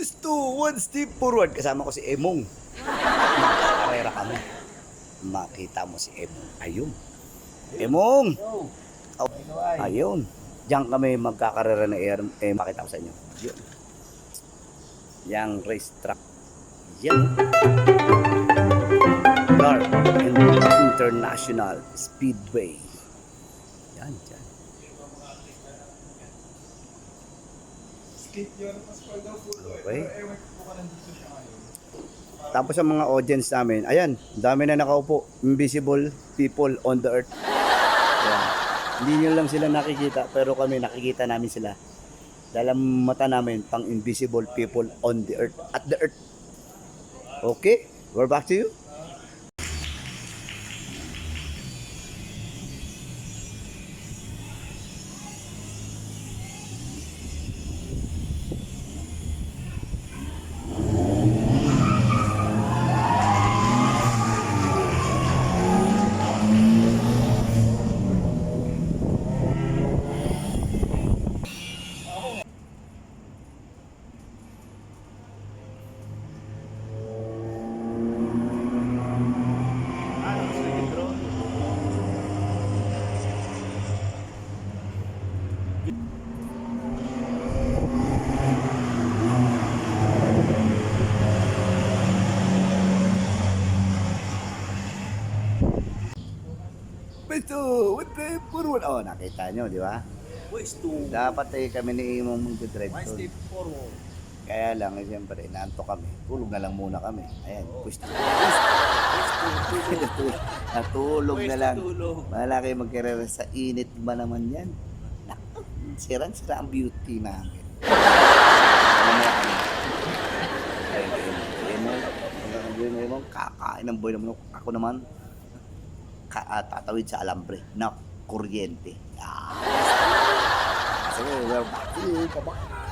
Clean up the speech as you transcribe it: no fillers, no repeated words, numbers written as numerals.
Pwesto, one step forward. Kasama ko si Emong. Magkakarera kami. Makita mo si Emong. Ayun. Emong! Oh, ayun. Diyan kami magkakarera na makita ko sa inyo. Yun. Yang race track. Yan. Dark International Speedway. Yan, yan. Okay. Tapos ang mga audience namin, ayan, dami na nakaupo. Invisible people on the earth. Ayan. Hindi nyo lang sila nakikita, pero kami nakikita namin sila. Dahil ang mata namin, pang invisible people on the earth, at the earth. Okay, we're back to you. Pwesto, what the forward? Oh, nakita nyo, di ba? Pwesto. Dapat kami ni Imong mag-drive One doon. step forward. Kaya lang, siyempre, naantok kami. Tulog na lang muna kami. Ayan, pwesto. Natulog na lang. Tulog. Wala kayo magkarera sa init ba naman yan? Naku, sira ang beauty namin. Ayun, kakain ng boy naman. Ako naman, tatawid sa alambre na kuryente. Sige, we're back to you. Bye-bye.